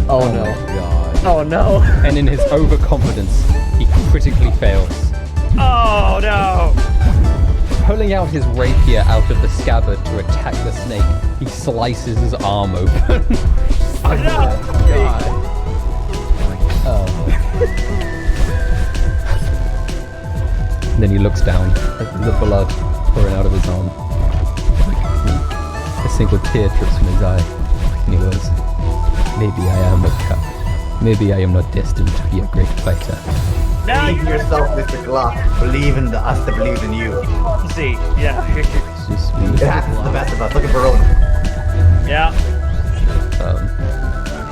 Oh no. God. Oh no. And in his overconfidence, he critically fails. Oh no! Pulling out his rapier out of the scabbard to attack the snake, he slices his arm open. Oh no! God. And then he looks down at the blood pouring out of his arm. A single tear drips from his eye, and he goes, "Maybe I am a coward. Maybe I am not destined to be a great fighter." Now Believe in you're yourself, Mr. Glock. Believe in us that believe in you. see. Yeah. It's just me. It happens to the best of us. Look at Verona. Yeah.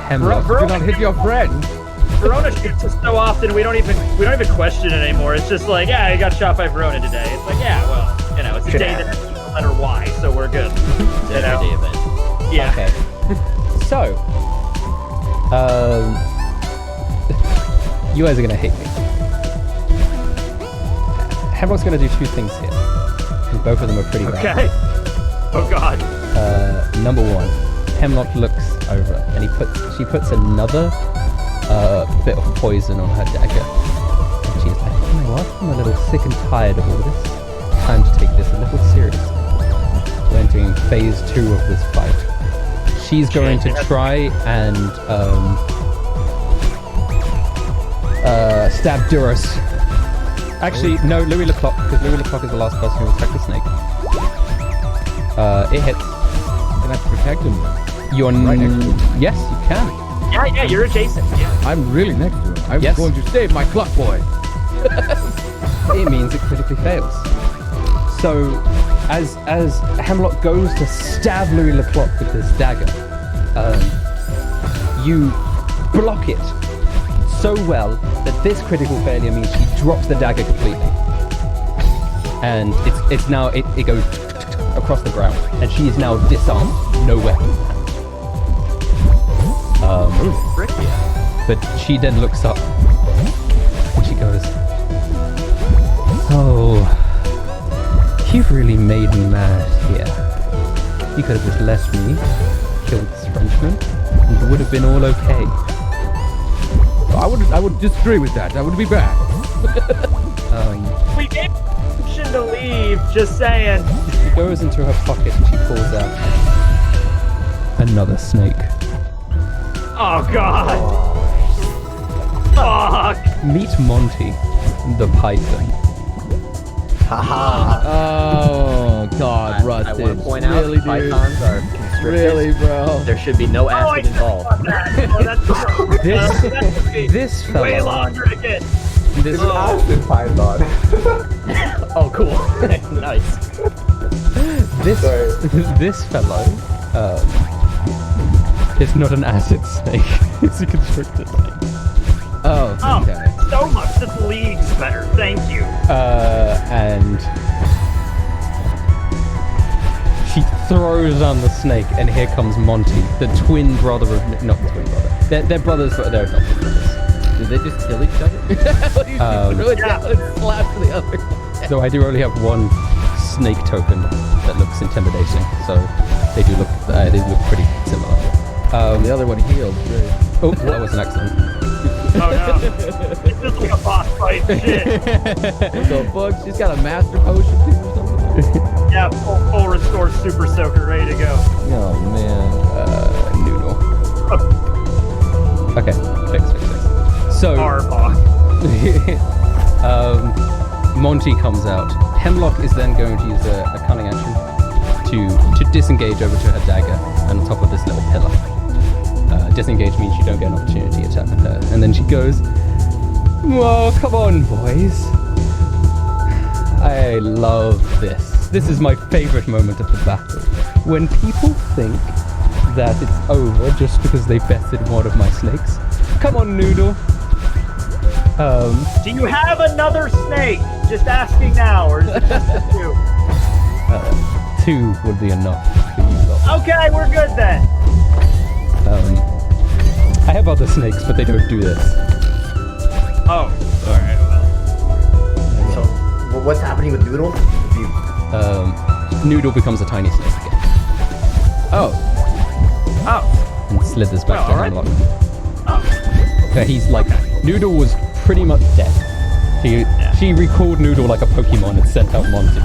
Hemlock. Do not hit your friend. Verona shoots us so often we don't even question it anymore. It's just like, yeah, he got shot by Verona today. It's like, yeah, well, it's a Should day have. that has the letter Y, so we're good. You know? Yeah. Okay. So, you guys are gonna hate me. Hemlock's gonna do 2 things here, and both of them are pretty bad. Okay. Oh god. Number 1, Hemlock looks over and she puts another bit of poison on her dagger. And she's like, you know what? I'm a little sick and tired of all this. Time to take this a little seriously. We're entering phase 2 of this fight. She's going to try and stab Duras. Actually, no, Louis Leclerc, because Louis Leclerc is the last person who attacked the snake. It hits. Can I protect him? You're Right next to him. Yes, you can. Yeah, you're adjacent. Yeah. I'm really next to him. I'm Yes. going to save my clock boy. It means it critically fails. So, as Hemlock goes to stab Louis Leclerc with this dagger, you block it so well that this critical failure means she drops the dagger completely, and it's now it goes across the ground, and she is now disarmed, no weapon. But she then looks up and she goes, "Oh, you've really made me mad here. You could have just left me, killed this Frenchman, and it would have been all okay." I would disagree with that. That would be bad. We gave option to leave, just saying. She goes into her pocket and she pulls out another snake. Oh god. Fuck. Meet Monty, the python. Haha. Oh God, I Rusted. want to point out really, dude. pythons are constricted. Really, bro. There should be no Oh, I acid involved. This way fellow, longer to get. this, Acid python. Oh, cool. Nice. this fellow, is not an acid snake. It's a constricted snake. Oh, Oh, okay. so much. This league's better. Thank you. And she throws on the snake, and here comes Monty, the twin brother of not the twin brother. They're brothers, but they're adopted brothers. Did they just kill each other? Throw it down and slap the other. So I do only have 1 snake token that looks intimidating. So they do look pretty similar. The other one healed. Great. Oh, that was an accident. Oh no. It's just like a boss fight shit. The fuck? She's got a master potion too or something? Yeah, full restore super soaker ready to go. Oh man. Noodle. Okay, fix. So Arpa. Monty comes out. Hemlock is then going to use a cunning action to disengage over to her dagger and on top of this little pillar. Disengage means you don't get an opportunity attack at her. And then she goes, "Whoa, come on, boys. I love this. This is my favorite moment of the battle. When people think that it's over just because they bested one of my snakes. Come on, Noodle. Do you have another snake? Just asking now, or is it just the two? 2 would be enough for you lot. Okay, we're good then. I have other snakes, but they don't do this. Oh, alright, well. So, what's happening with Noodle? Noodle becomes a tiny snake again. Oh. And slithers back to Well, alright. Hemlock. Oh. He's like, Noodle was pretty much dead. She recalled Noodle like a Pokemon and sent out Monty.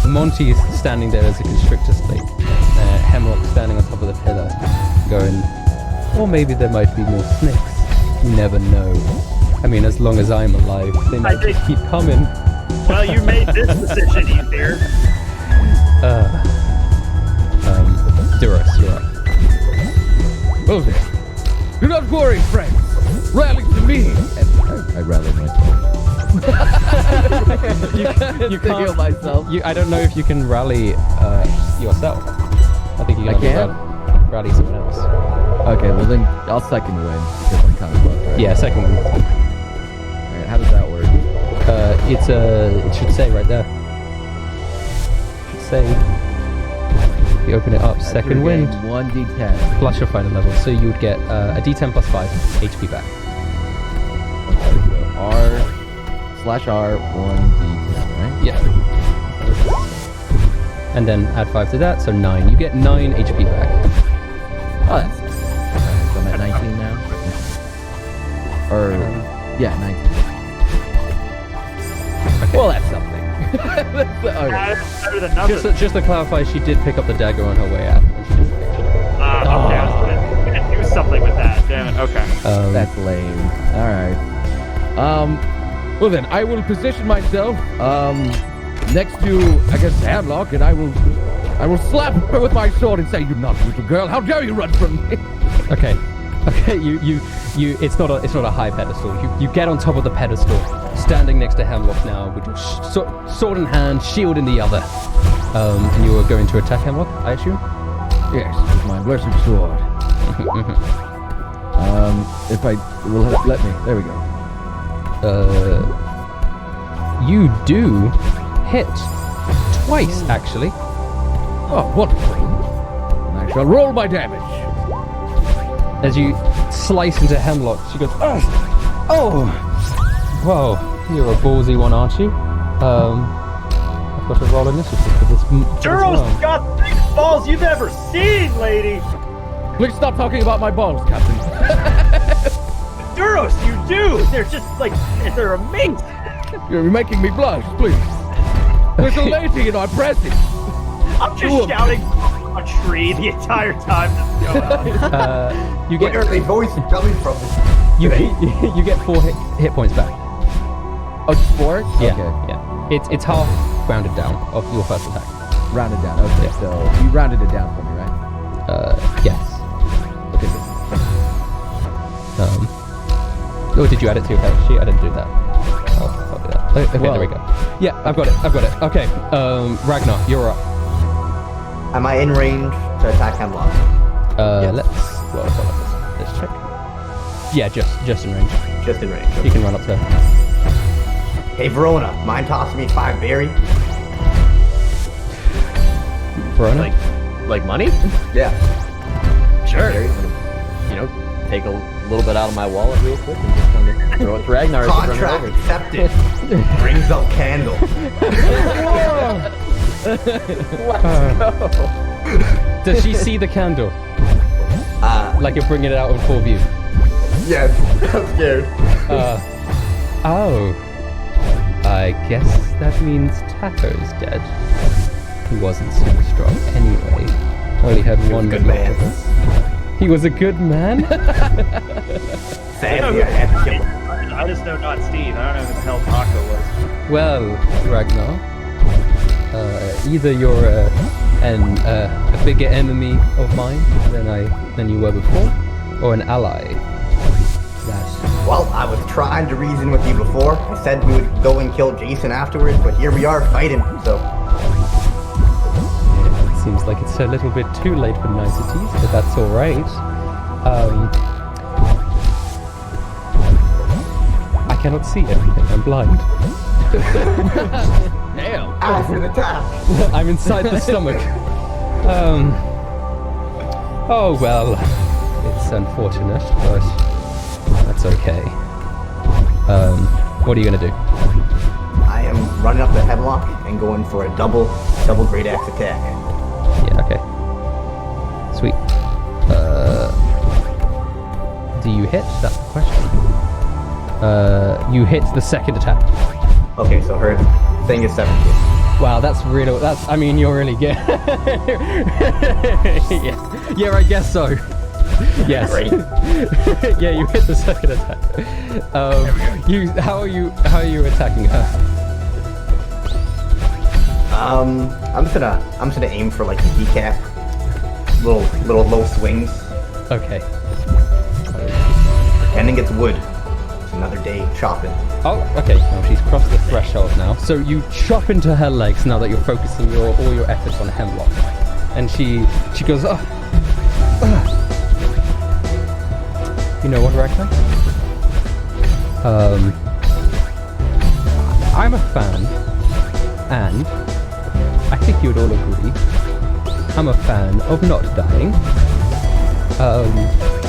Monty is standing there as a constrictor snake. Hemlock standing on top of the pillar, going, or maybe there might be more snakes. You never know. I mean, as long as I'm alive, they might just keep coming. Well, you made this decision easier. Duras, you're up. Well then, do not worry, friends. Rally to me. And I rallied myself. You can't heal myself. I don't know if you can rally yourself. I think you I can can? rally someone else. Okay, well then I'll second win because I'm kind of fucked, right? Yeah, second one. Alright, how does that work? It should say right there. It should say. If you open it up, second wind. 1d10. Plus your final level, so you would get a d10 plus 5 HP back. Okay, so R/R 1d10, right? Yeah. And then add 5 to that, so 9. You get 9 HP back. Oh, that's nice. Alright, so I'm at 19 now. Or, yeah, 19. Okay. Well, that's something. Okay. That's better than nothing. Just to clarify, she did pick up the dagger on her way out. And she disengaged. Okay, I was gonna do something with that. Damn it. Okay. That's lame. Alright. Well then, I will position myself next to, I guess, Hemlock, and I will slap her with my sword and say, "You naughty little girl! How dare you run from me!" Okay. You. It's not a high pedestal. You get on top of the pedestal, standing next to Hemlock now, with your sword in hand, shield in the other. And you are going to attack Hemlock, I assume. Yes, with my blessed sword. If I will let me, there we go. You do hit twice, actually. Oh, wonderful! And I shall roll my damage. As you slice into Hemlock, she goes, "Ugh! Oh! Well, you're a ballsy one, aren't you? I've got to roll initiative for this. Duro's got the biggest balls you've ever seen, lady! Please stop talking about my balls, Captain. Duros, you do! They're just like, they're amazing! You're making me blush, please. There's a lady in our presence. I'm just shouting a tree the entire time this is going on. You Where are get they voice coming from? you get 4 hit points back. Oh, just 4? Yeah, Okay. yeah. It's half rounded down of your first attack. Rounded down. Okay, Yeah. so you rounded it down for me, right? Yes. Okay, good. Oh, did you add it to your character sheet? I didn't do that. I'll do that. Okay, Well- there we go. Yeah, I've got it. Okay, Ragnar, you're up. Am I in range to attack Hemlock? Let's check. Yeah, just in range. Just in range. You can run up to her. Hey, Verona, mind tossing me 5 berry? Verona? Like money? Yeah. Sure. You know, take a little bit out of my wallet real quick and just kind of throw it to Ragnar. as he's running Contract over. accepted. Brings up candle. Does she see the candle? Like you're bringing it out in full view. Yes, I'm scared. Oh. I guess that means Tato's dead. He wasn't super strong anyway. Only had one good man. He was a good man? Sadly, I had to kill him. I just know not Steve. I don't know who the hell Taco was. Well, Ragnar, either you're a bigger enemy of mine than you were before, or an ally. Well, I was trying to reason with you before. I said we would go and kill Jason afterwards, but here we are fighting, so... Yeah, it seems like it's a little bit too late for niceties, but that's alright. I cannot see anything, I'm blind. Damn. Acid attack! I'm inside the stomach. Oh well, it's unfortunate, but that's okay. What are you gonna do? I am running up the hemlock and going for a double great axe attack. Yeah, okay. Sweet. Do you hit? That's the question. You hit the second attack. Okay, so her thing is 17. Wow, I mean, you're really good. Yeah, I guess so. Yes. Great. Yeah, you hit the second attack. How are you attacking her? I'm just gonna aim for like the keycap. Little low swings. Okay. Pretending it's wood. It's another day chopping. Oh, okay. Well, she's crossed the threshold now. So you chop into her legs now that you're focusing all your efforts on Hemlock, and she goes, oh. You know what, Ragnar? I'm a fan, and I think you would all agree, I'm a fan of not dying.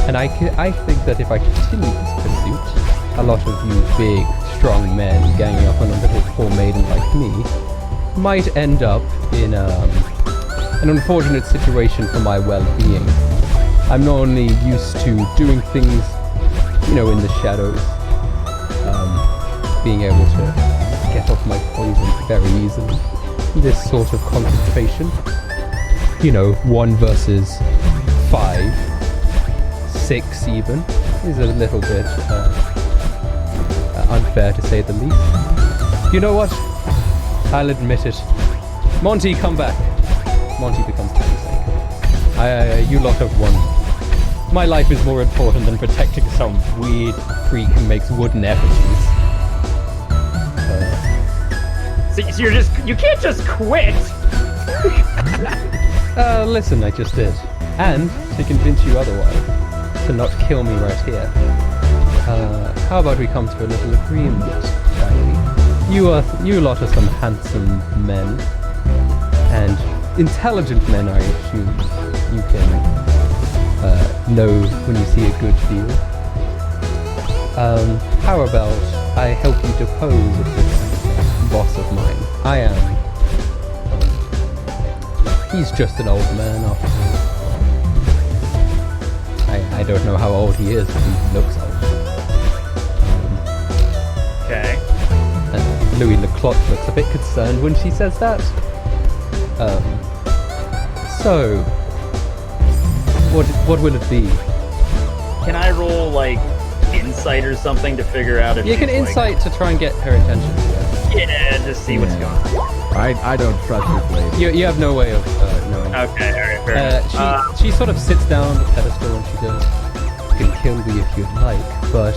And I think that if I continue this pursuit, a lot of you big, strong men ganging up on a little poor maiden like me might end up in an unfortunate situation for my well-being. I'm not only used to doing things, in the shadows, being able to get off my poison very easily. This sort of concentration, 1 versus 5, 6 even, is a little bit unfair to say the least. You know what? I'll admit it. Monty, come back. Monty becomes namesake. You lot have won. My life is more important than protecting some weird freak who makes wooden effigies. So you can't just quit! Listen, I just did. And, to convince you otherwise, to not kill me right here, how about we come to a little agreement, shall we? You lot are some handsome men, and intelligent men, I assume. You can know when you see a good deal. How about I help you depose of this boss of mine? He's just an old man after all. I don't know how old he is, but he looks old. Okay. And Louis Leclotte looks a bit concerned when she says that. So, what will it be? Can I roll, insight or something to figure out if You can she's, insight to try and get her attention. Yeah, just see what's going on. I don't trust this lady. You have no way of knowing. Okay, alright, fair enough. She sort of sits down on the pedestal and she goes, "You can kill me if you'd like, but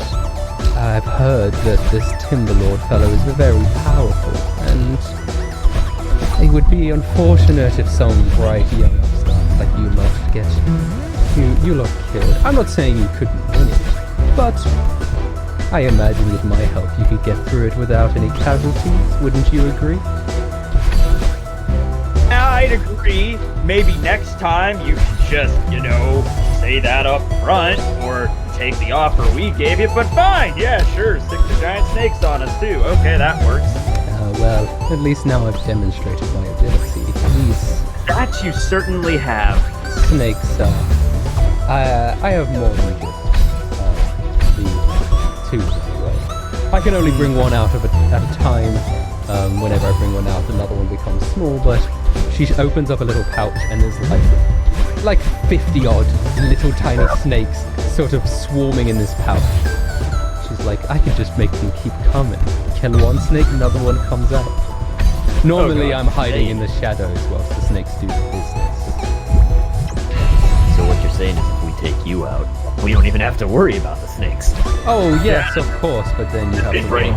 I've heard that this Timberlord fellow is very powerful, and it would be unfortunate if some bright young upstart like you lot get you lot killed. I'm not saying you couldn't win it, but I imagine with my help you could get through it without any casualties. Wouldn't you agree?" I'd agree. Maybe next time you should just, say that up front, or take the offer we gave you, but fine, yeah, sure, stick the giant snakes on us too. Okay, that works. Well, at least now I've demonstrated my ability. These That you certainly have. snakes are I have more than just the two. Well, I can only bring one out at a time. Whenever I bring one out, another one becomes small. But she opens up a little pouch, and there's like 50 odd little tiny snakes sort of swarming in this pouch. She's like, I could just make them keep coming. Kill one snake, another one comes out. Normally, I'm hiding in the shadows whilst the snakes do the business. So what you're saying is if we take you out, we don't even have to worry about the snakes. Oh yes, of course, but then you have to worry.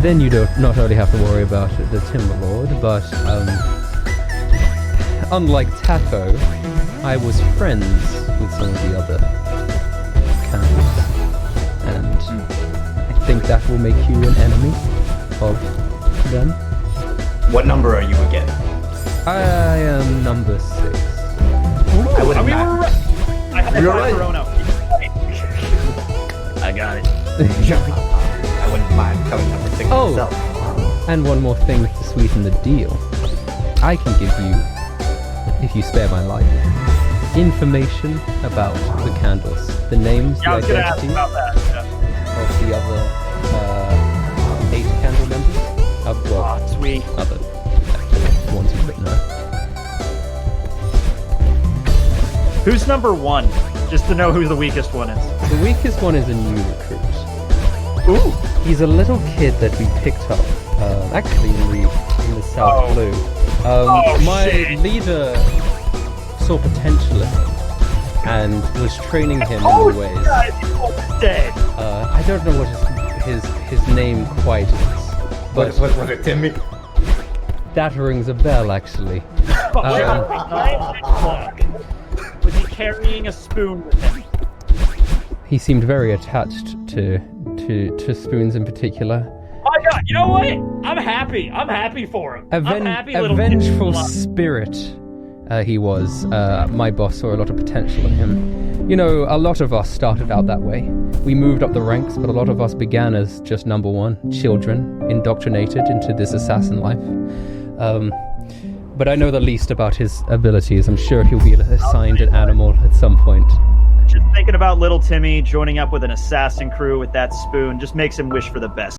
Then you don't not only have to worry about the Timberlord, but unlike Taco, I was friends with some of the other cannibals, and I think that will make you an enemy of them. What number are you again? I am number 6. I wouldn't mind. You're right. I got it. I wouldn't mind coming number 6 myself. And one more thing to sweeten the deal. I can give you, if you spare my life, information about the candles, the names, the identities of the other 8 candle members. Sweet. Other ones you put now. Who's number 1? Just to know who the weakest one is. The weakest one is a new recruit. Ooh. He's a little kid that we picked up, actually in the South Blue. My leader saw potential in him and was training him in new ways. Dead. I don't know what his name quite is, but was it Timmy? that rings a bell actually. Was he carrying a spoon with him? He seemed very attached to spoons in particular. My God, you know what? I'm happy. I'm happy for him. I'm happy, a little vengeful kid. spirit. He was. My boss saw a lot of potential in him. You know, a lot of us started out that way. We moved up the ranks, but a lot of us began as just number 1, children, indoctrinated into this assassin life. But I know the least about his abilities. I'm sure he'll be assigned an animal at some point. Just thinking about little Timmy joining up with an assassin crew with that spoon just makes him wish for the best.